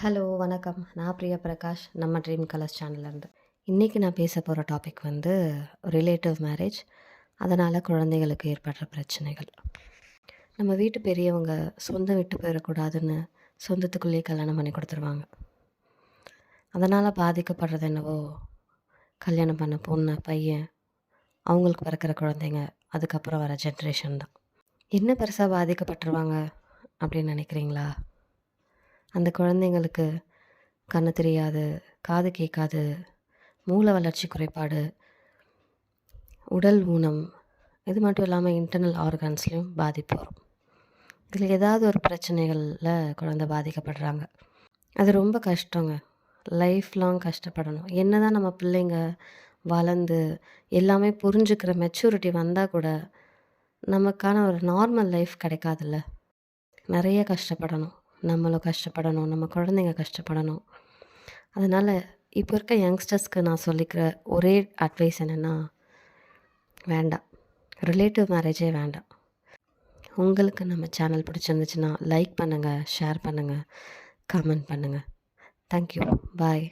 Hello, வணக்கம். நான் பிரியா பிரகாஷ். நம்ம ட்ரீம் கலர்ஸ் சேனல்லேருந்து. இன்றைக்கி நான் பேச போகிற டாபிக் வந்து ரிலேட்டிவ் மேரேஜ். அதனால் குழந்தைகளுக்கு ஏற்படுற பிரச்சனைகள். நம்ம வீட்டு பெரியவங்க சொந்தம் விட்டு போயிடக்கூடாதுன்னு சொந்தத்துக்குள்ளேயே கல்யாணம் பண்ணி கொடுத்துருவாங்க. அதனால் பாதிக்கப்படுறது என்னவோ கல்யாணம் பண்ண பொண்ணு, பையன், அவங்களுக்கு பிறக்கிற குழந்தைங்க, அதுக்கப்புறம் வர ஜென்ரேஷன் தான். என்ன பெருசாக பாதிக்கப்பட்டுருவாங்க அப்படின்னு நினைக்கிறீங்களா? அந்த குழந்தைங்களுக்கு கண்ணு தெரியாது, காது கேட்காது, மூளை வளர்ச்சி குறைபாடு, உடல் ஊனம், இது மட்டும் இல்லாமல் இன்டர்னல் ஆர்கன்ஸ்லேயும் பாதிப்பு வரும். இதில் ஏதாவது ஒரு பிரச்சனைகளில் குழந்தை பாதிக்கப்படுறாங்க. அது ரொம்ப கஷ்டங்க. லைஃப் லாங் கஷ்டப்படணும். என்ன தான் நம்ம பிள்ளைங்க வளர்ந்து எல்லாமே புரிஞ்சுக்கிற மெச்சூரிட்டி வந்தால் கூட நமக்கான ஒரு நார்மல் லைஃப் கிடைக்காதுல்ல. நிறைய கஷ்டப்படணும். நம்மளும் கஷ்டப்படணும், நம்ம குழந்தைங்க கஷ்டப்படணும். அதனால் இப்போ இருக்க யங்ஸ்டர்ஸ்க்கு நான் சொல்லிக்கிற ஒரே அட்வைஸ் என்னென்னா, வேண்டாம், ரிலேட்டிவ் மேரேஜே வேண்டாம். உங்களுக்கு நம்ம சேனல் பிடிச்சிருந்துச்சுன்னா லைக் பண்ணுங்கள், ஷேர் பண்ணுங்கள், கமெண்ட் பண்ணுங்கள். தேங்க்யூ. பாய்.